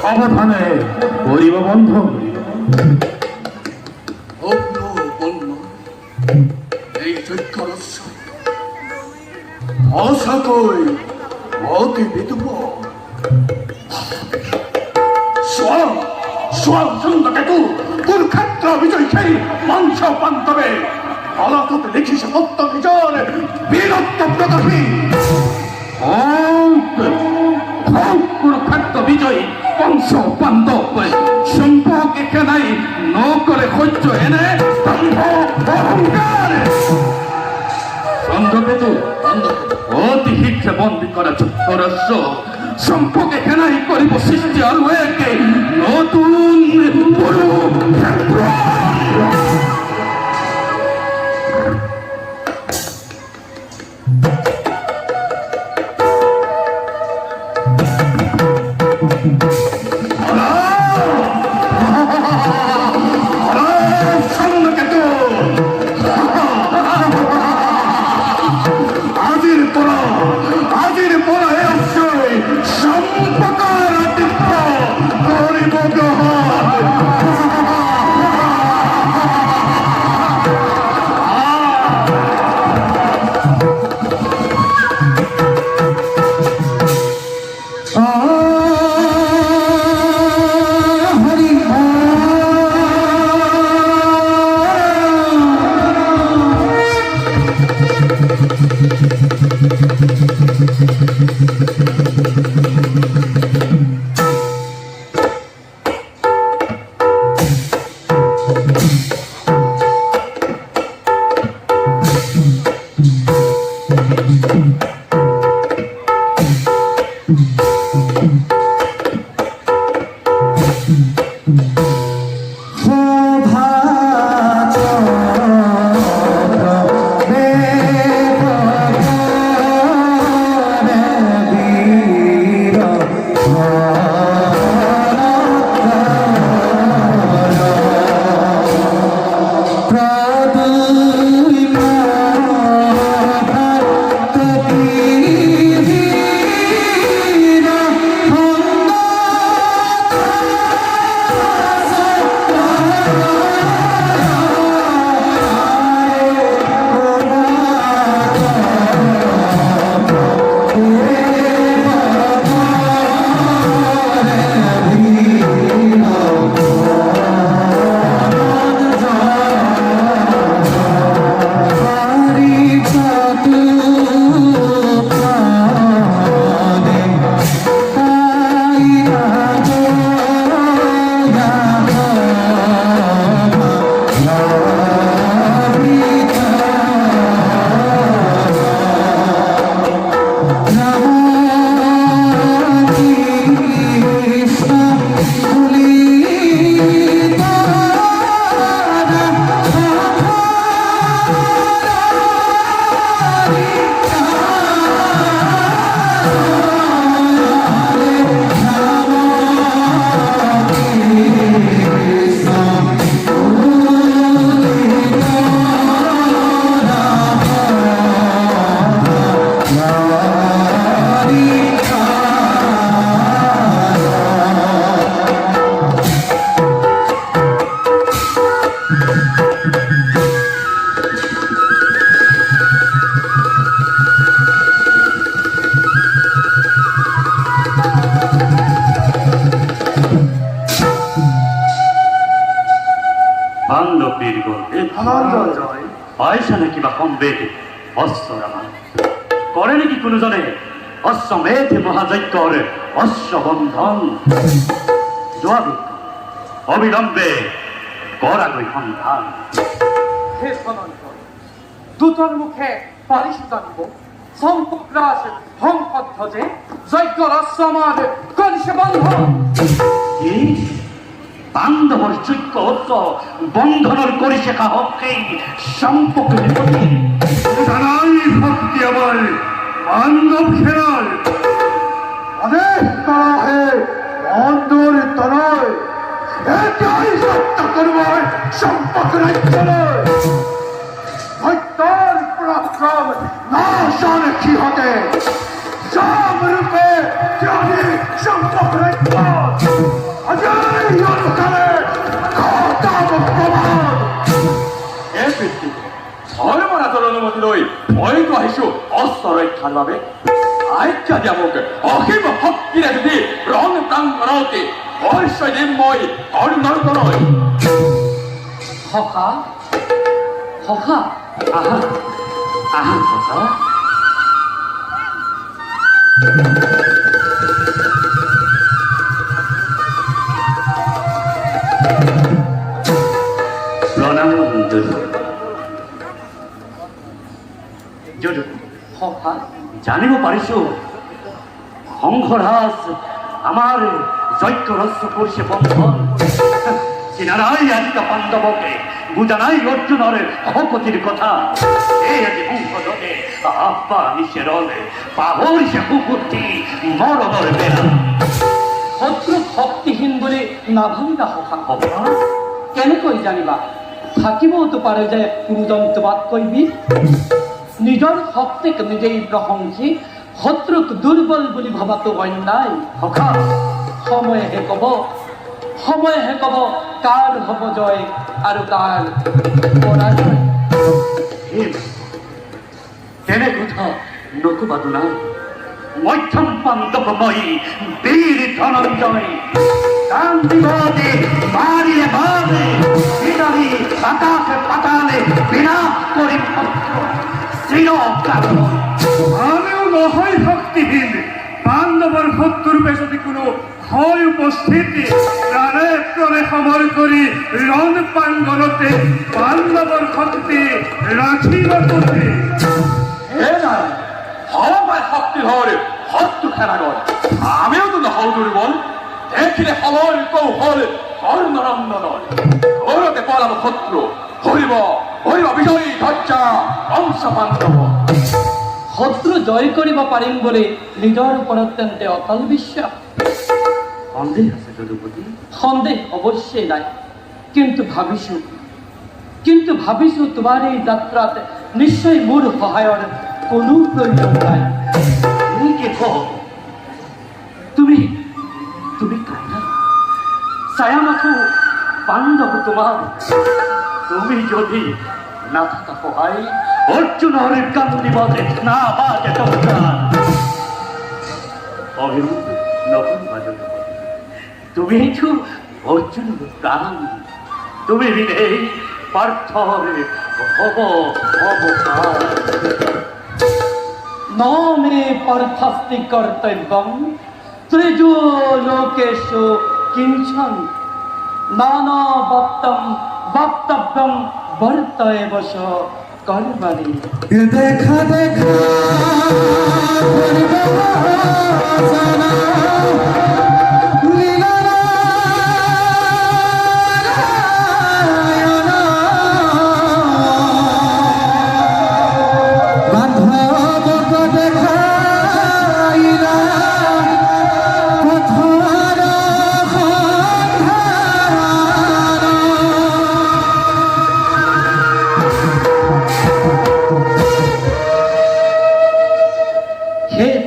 সাবধানে করিব বন্ধ। এই অসাকই অতি বিদুপ কুরুক্ষেত্র বিজয় সেই মাংস পান্তবে পলাতক লিখিস সত্য বিজয় বীরত্ব প্রকাশী কুরুক্ষেত্র বিজয়ী বংশ বান্ধব সম্পর্কে কেনাই ন করে সহ্য এনে অহংকার চন্দ্রকেতু অতি শীঘ্রে বন্দী করা চক্রস্য সম্পর্কে কেনাই করিব সৃষ্টি আর একে নতুন বীর গর্বে ধনঞ্জয় পয়সা নাকি বা কম বেদে অস্ত্র আমার করে নাকি কোনো জনে অশ্বমেধে মহাযজ্ঞর অশ্ববন্ধন জবাবে অবিলম্বে করাগই সন্ধান হে ধনঞ্জয় দূতর মুখে পালিশ জানিব সম্পগ্রাস ধ্বংসধ্বজে যজ্ঞ রস্যমাদ কলসে বন্ধন কি বান্ধবর যোগ্য অস্ত্র বন্ধনের করিছে কাহকেই সম্পর্ক নিপতি জানাই ভক্তি আমার বান্ধব খেলার আদেশ করা হে বন্ধুর তনয় এটাই সত্য করবার সম্পর্ক রাজ্যে হত্যার পরাক্রম না জানে কি হতে সব রূপে জানি সম্পর্ক রাজ্য অজয় অনুকালে খতাব প্রমাণ এ পৃথিবী ধর্মরাজৰ অনুমতি লৈ মইতো আহিছো অস্ত্ৰ ৰক্ষাৰ বাবে আজ্ঞা দিয়া মোক অসীম শক্তিৰে যদি ৰং প্ৰাংগণতে পৰিচয় দিম মই কৰ্ণৰ তলৈ সখা সখা আহা আহা কথা প্রণাম যদু সখা জানিব পাৰিছো শংকৰাজ আমাৰ যজ্ঞ ৰস্য কৰিছে বন্ধন চিনাৰাই আজিকা পাণ্ডৱকে বুজা নাই অৰ্জুনৰ শকতিৰ কথা এই আজি সংসদতে আব্বা নিছে ৰলে পাহৰিছে সুবুদ্ধি মৰণৰ বেলা শত্ৰু শক্তিহীন বুলি নাভাবিবা সখা হবা কেনেকৈ জানিবা থাকিবওতো পাৰে যে পুৰুদন্তবাদ কৈবি নিজৰ শক্তিক নিজেই প্ৰশংসি শত্ৰুক দুৰ্বল বুলি ভবাটো অন্যায় সখা সময়েহে কব কাৰ হ'ব জয় আৰু কাৰ পৰাজয় হেম তেনে কথা নকবাতো নাই মধ্যম পাণ্ডৱময়ী বীৰ ধনঞ্জয় কান্দিবদে মারিলে মারে বিনারী আকাশে পাতালে বিনাশ করি চিরকাল আমিও নহয় শক্তিহীন পাণ্ডৱৰ শত্ৰুৰূপে যদি কোনো হয় উপস্থিতি প্ৰাণে প্ৰাণে সমৰ কৰি ৰণ প্ৰাংগণতে পাণ্ডৱৰ শক্তি ৰাখিব তোতে হে নাই সমবায় শক্তি হয় শত্ৰু খেলাগৰ আমিওতো নহওঁ দুৰ্বল দেখিলে সময় কৌশল কৰ্ণৰন্দনৰ ঘৰতে পলাব শত্ৰু হৰিব বিজয়ী ধ্বজা বংশ পাণ্ডৱ শত্ৰু জয় কৰিব পাৰিম বুলি নিজৰ ওপৰত তেন্তে অটল বিশ্বাস সন্দেহ আছে যদুপতি সন্দেহ অৱশ্যেই নাই কিন্তু ভাবিছো তোমাৰ এই যাত্ৰাত নিশ্চয় মোৰ সহায়ৰ কোনো প্ৰয়োজন নাই কি কও তুমি তুমি কাইনা ছায়ামাথু পাণ্ডৱ তোমাৰ তুমি যদি না থাকা সহায় অর্জুনের কান্দিবদে না বাজে তোমার অভিমুখ নতুন বাজে তুমি তো অর্জুন প্রাণ তুমি বিনেই পার্থরে হব অবকার ন মে পার্থাস্তি কর্তব্যম ত্রিজো লোকেষু কিঞ্চন নানা বক্তব্যম বর্তয়ে বস করবাণী দেখা দেখা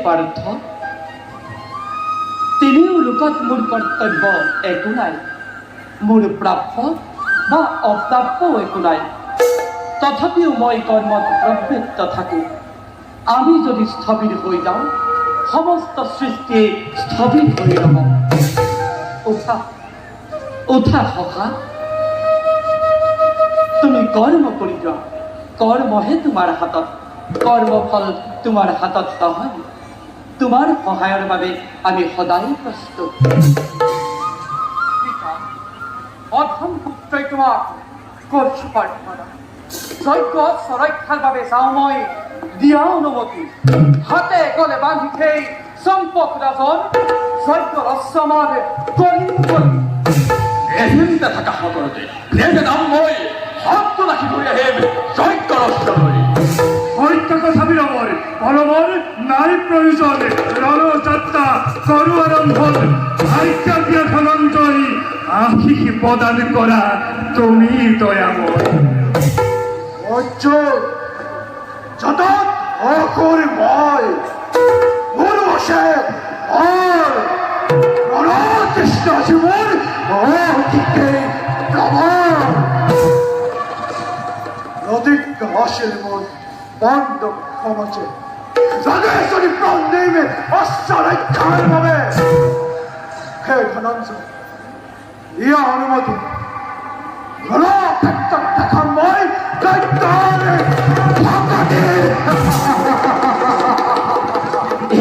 পার্থ তিনিও লোকত মোৰ কৰ্তব্য একো নাই মোৰ প্ৰাপ্য বা অপ্ৰাপ্য একো নাই তথাপিও মই কৰ্মত প্ৰবৃত্ত থাকোঁ আমি যদি স্থবিৰ হৈ যাওঁ সমস্ত সৃষ্টি স্থবিৰ হৈ ৰ'ব উঠা উঠা সখা কৰ্ম কৰি যোৱা কৰ্মহে তোমাৰ হাতত কৰ্মফল তোমাৰ হাতত নহয় তোমাৰ সহায়ৰ বাবে আমি সদায় প্ৰস্তুত অধম পুত্ৰই তোমাক কৰিছো প্ৰাৰ্থনা যজ্ঞ সুৰক্ষাৰ বাবে যাওঁ মই দিয়া অনুমতি হাতে গলে বান্ধি সেই চম্পক ৰাজন যজ্ঞ ৰসমত কৰিম বুলি এদিনতে থাকা সকলোতে নেজে নাম মই হাতটো ৰাখি ধৰি আহিম যজ্ঞ ৰস্যলৈ সত্য কথা বিৰমৰ পৰমৰ নাই প্ৰয়োজন ৰণযাত্ৰা কৰো আৰম্ভন আজ্ঞা দিয়া ধনঞ্জয় আশীষ প্ৰদান কৰা তুমি দয়াময় অর্জুন যত অকরি মই গুরু বসে আর রণকৃষ্ণ জীবন অতিকে প্রমাণ নদীক হাসের মন বন্ধ ক্ষমছে জগেশ্বরী প্রাণ নেমে অশ্বরক্ষার ভাবে হে ধনঞ্জয় ইয়া অনুমতি রণক্ষেত্র দেখা মই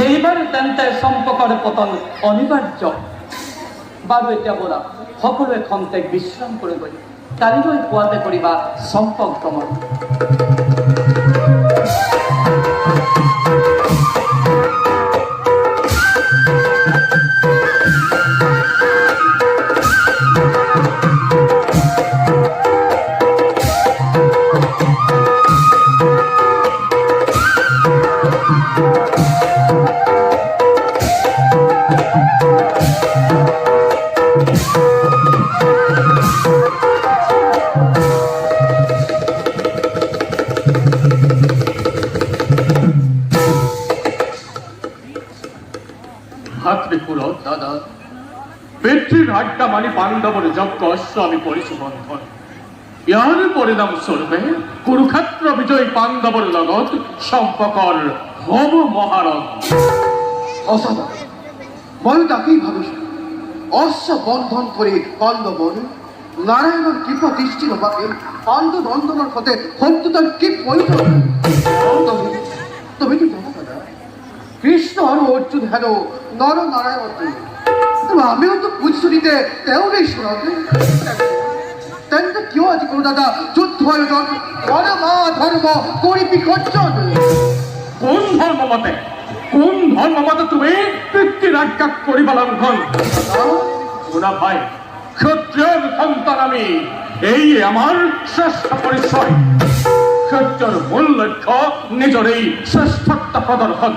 এইবাৰ তেন্তে চম্পকৰ পতন অনিবাৰ্য বাৰু এতিয়া ব'লা সকলোৱে খন্তেক বিশ্ৰাম কৰিবই কালিলৈ পুৱাতে কৰিবা চম্পক দমন ভাতৃপুরত দাদা পিতৃর আজ্ঞা মানি পাণ্ডবর যজ্ঞ অশ্ব আমি করেছি বন্ধন ইয়ার পরিণাম স্বরূপে কুরুক্ষেত্র বিজয়ী পাণ্ডবর লগত সম্পকর হব মহারথ অসাধা মই তাকেই ভাবিছো অশ্ব বন্ধন করে পাণ্ডবর নারায়ণের কৃপা দৃষ্টি হবাকে পাণ্ড নন্দনের সাথে সত্যতার কি প্রয়োজন তবে কি জানো দাদা কৃষ্ণ আর অর্জুন হেন নর নারায়ণ আমিও তো বুঝছুনিতে তেওরেই শোনাতে তেন্তে কিয় আজি কোনো দাদা যুদ্ধ আয়োজন ধর্ম ধর্ম করি বিকর্জন কোন ধর্ম মতে তুমি পিতৃর আজ্ঞা করিবা লঙ্ঘন ওরা ভাই ক্ষত্রিয়র সন্তান আমি এই আমার শ্রেষ্ঠ পরিচয় ক্ষত্রিয়র মূল লক্ষ্য নিজের এই শ্রেষ্ঠত্ব প্রদর্শন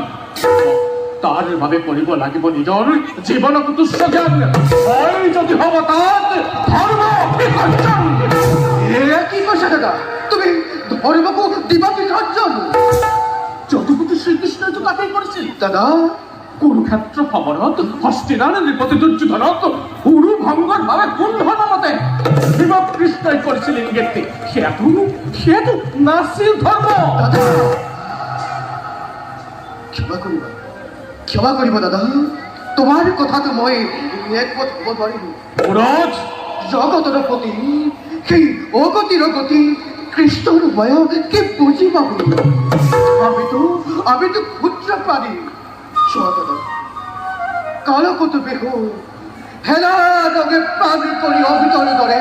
তার ভাবে করিব লাগিব নিজর জীবনক তুচ্ছ জ্ঞান হয় যদি হব তাত ধর্ম বিসর্জন এরা কি করছে দাদা তুমি ধর্মকে দিবা বিসর্জন যদুপতি শ্রীকৃষ্ণ তো তাকেই করেছেন দাদা কুরুক্ষেত্র সমরত হস্তিনার নৃপতি দুর্যোধনত উরু ভঙ্গর ভাবে কোন ধর্ম মতে বিভব কৃষ্ণই করেছিলেন গেতে সেতু নাসির ধর্ম দাদা ক্ষমা করিব দাদা তোমার কথা তো মই একমত হব পারিনি মুরজ জগতর প্রতি সেই অগতির গতি কৃষ্ণর ভয় কে বুঝি পাবো আমি তো ক্ষুদ্র প্রাণী শোয়া দাদা কালো কত বেহ হেলা রঙে প্রাণী করি অভিতর ধরে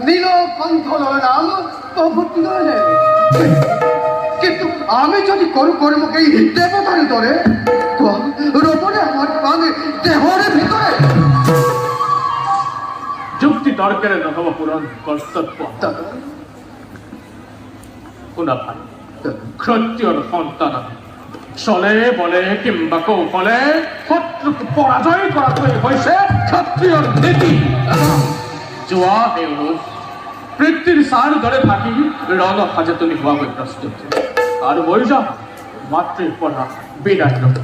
নীল কণ্ঠলর নাম প্রভৃতি নয় কিন্তু আমি যদি করু কর্মকে দেবতার ধরে রোপণে আমার প্রাণে দেহরে ভিতরে যুক্তি তর্কের নহব পুরন কর্তব্য দাদা শুনা ভাই ক্ষত্রিয়র সন্তান আমি চলে বলে কিংবা কৌশলে শত্রুক পরাজয় করাটোই হৈছে ক্ষত্রিয়র নীতি যোৱা হেউজ পিতৃৰ সাৰ দৰে থাকি ৰণ সাজতনি হোৱাকৈ প্ৰস্তুত আৰু মই যাম মাতৃৰ পৰা বিদায় লওঁ